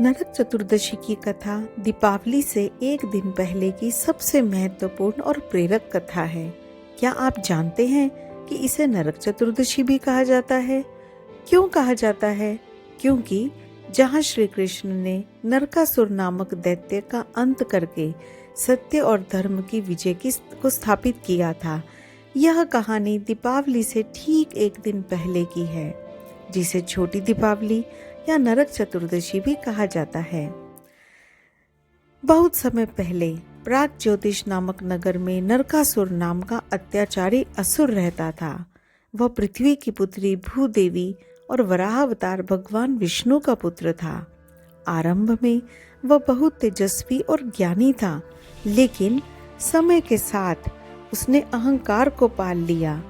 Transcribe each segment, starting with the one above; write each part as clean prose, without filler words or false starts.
नरक चतुर्दशी की कथा दीपावली से एक दिन पहले की सबसे महत्वपूर्ण और प्रेरक कथा है। क्या आप जानते हैं कि इसे नरक चतुर्दशी भी कहा जाता है? क्यों कहा जाता है? क्योंकि जहां श्री कृष्ण ने नरकासुर नामक दैत्य का अंत करके सत्य और धर्म की विजय को स्थापित किया था, यह कहानी दीपावली से ठीक एक दिन पहले की है, जिसे छोटी दीपावली या नरक चतुर्दशी भी कहा जाता है। बहुत समय पहले प्राग ज्योतिष नामक नगर में नरकासुर नाम का अत्याचारी असुर रहता था। वह पृथ्वी की पुत्री भूदेवी और वराह अवतार भगवान विष्णु का पुत्र था। आरंभ में वह बहुत तेजस्वी और ज्ञानी था, लेकिन समय के साथ उसने अहंकार को पाल लिया,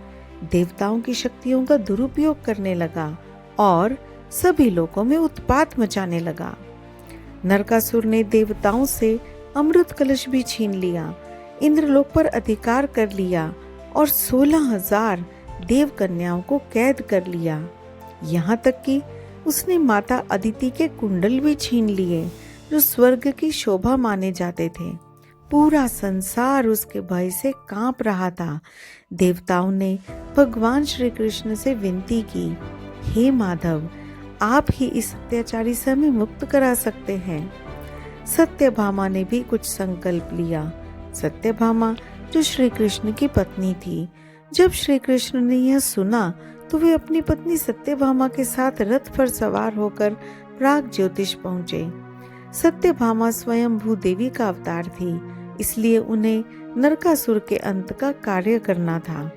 देवताओं की शक्तियों का दुरुपयोग करने लगा और सभी लोगों में उत्पात मचाने लगा। नरकासुर ने देवताओं से अमृत कलश भी छीन लिया, इंद्रलोक पर अधिकार कर लिया और 16,000 देव कन्याओं को कैद कर लिया। यहाँ तक कि उसने माता अदिति के कुंडल भी छीन लिए, जो स्वर्ग की शोभा माने जाते थे। पूरा संसार उसके भय से कांप रहा था। देवताओं ने भगवान श्री कृष्ण से विनती की, हे माधव, आप ही इस अत्याचारी से हमें मुक्त करा सकते हैं। सत्यभामा ने भी कुछ संकल्प लिया। सत्यभामा जो श्री कृष्ण की पत्नी थी। जब श्री कृष्ण ने यह सुना तो वे अपनी पत्नी सत्यभामा के साथ रथ पर सवार होकर प्राग ज्योतिष पहुंचे। सत्यभामा स्वयं भूदेवी का अवतार थी, इसलिए उन्हें नरकासुर के अंत का कार्य करना था।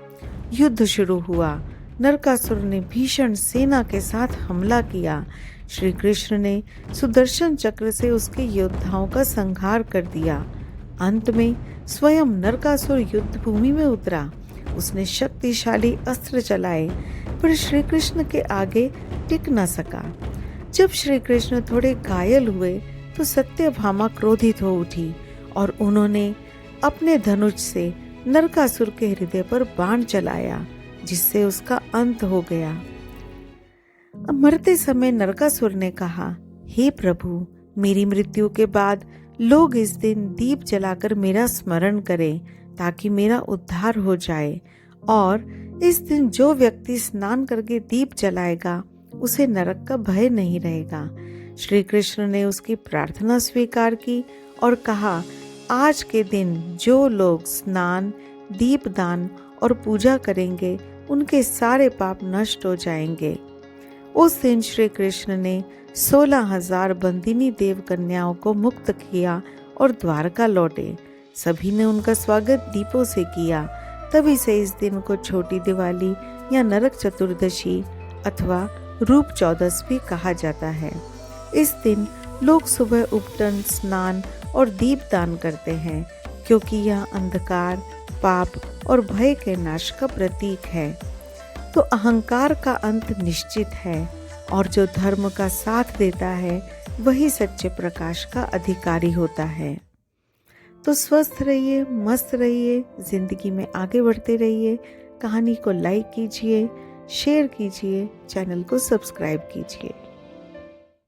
युद्ध शुरू हुआ। नरकासुर ने भीषण सेना के साथ हमला किया। श्री कृष्ण ने सुदर्शन चक्र से उसके योद्धाओं का संहार कर दिया। अंत में स्वयं नरकासुर युद्ध भूमि में उतरा। उसने शक्तिशाली अस्त्र चलाए, पर श्री कृष्ण के आगे टिक न सका। जब श्री कृष्ण थोड़े घायल हुए तो सत्यभामा क्रोधित हो उठी और उन्होंने अपने धनुष से नरकासुर के हृदय पर बाण चलाया, जिससे उसका अंत हो गया। मरते समय नरकासुर ने कहा, हे प्रभु, मेरी मृत्यु के बाद लोग इस दिन दीप जलाकर मेरा स्मरण करें, ताकि मेरा उद्धार हो जाए। और इस दिन जो व्यक्ति स्नान करके दीप जलाएगा, उसे नरक का भय नहीं रहेगा। श्री कृष्ण ने उसकी प्रार्थना स्वीकार की और कहा, आज के दिन जो लोग स्नान, दीपदान और पूजा करेंगे, उनके सारे पाप नष्ट हो जाएंगे। उस दिन श्री कृष्ण ने 16,000 बंदिनी देव कन्याओं को मुक्त किया और द्वारका लौटे। सभी ने उनका स्वागत दीपों से किया। तभी से इस दिन को छोटी दिवाली या नरक चतुर्दशी अथवा रूप चौदस भी कहा जाता है। इस दिन लोग सुबह उपटन, स्नान और दीपदान करते हैं, क्योंकि यह अंधकार, पाप और भय के नाश का प्रतीक है। तो अहंकार का अंत निश्चित है और जो धर्म का साथ देता है वही सच्चे प्रकाश का अधिकारी होता है। तो स्वस्थ रहिए, मस्त रहिए, जिंदगी में आगे बढ़ते रहिए। कहानी को लाइक कीजिए, शेयर कीजिए, चैनल को सब्सक्राइब कीजिए।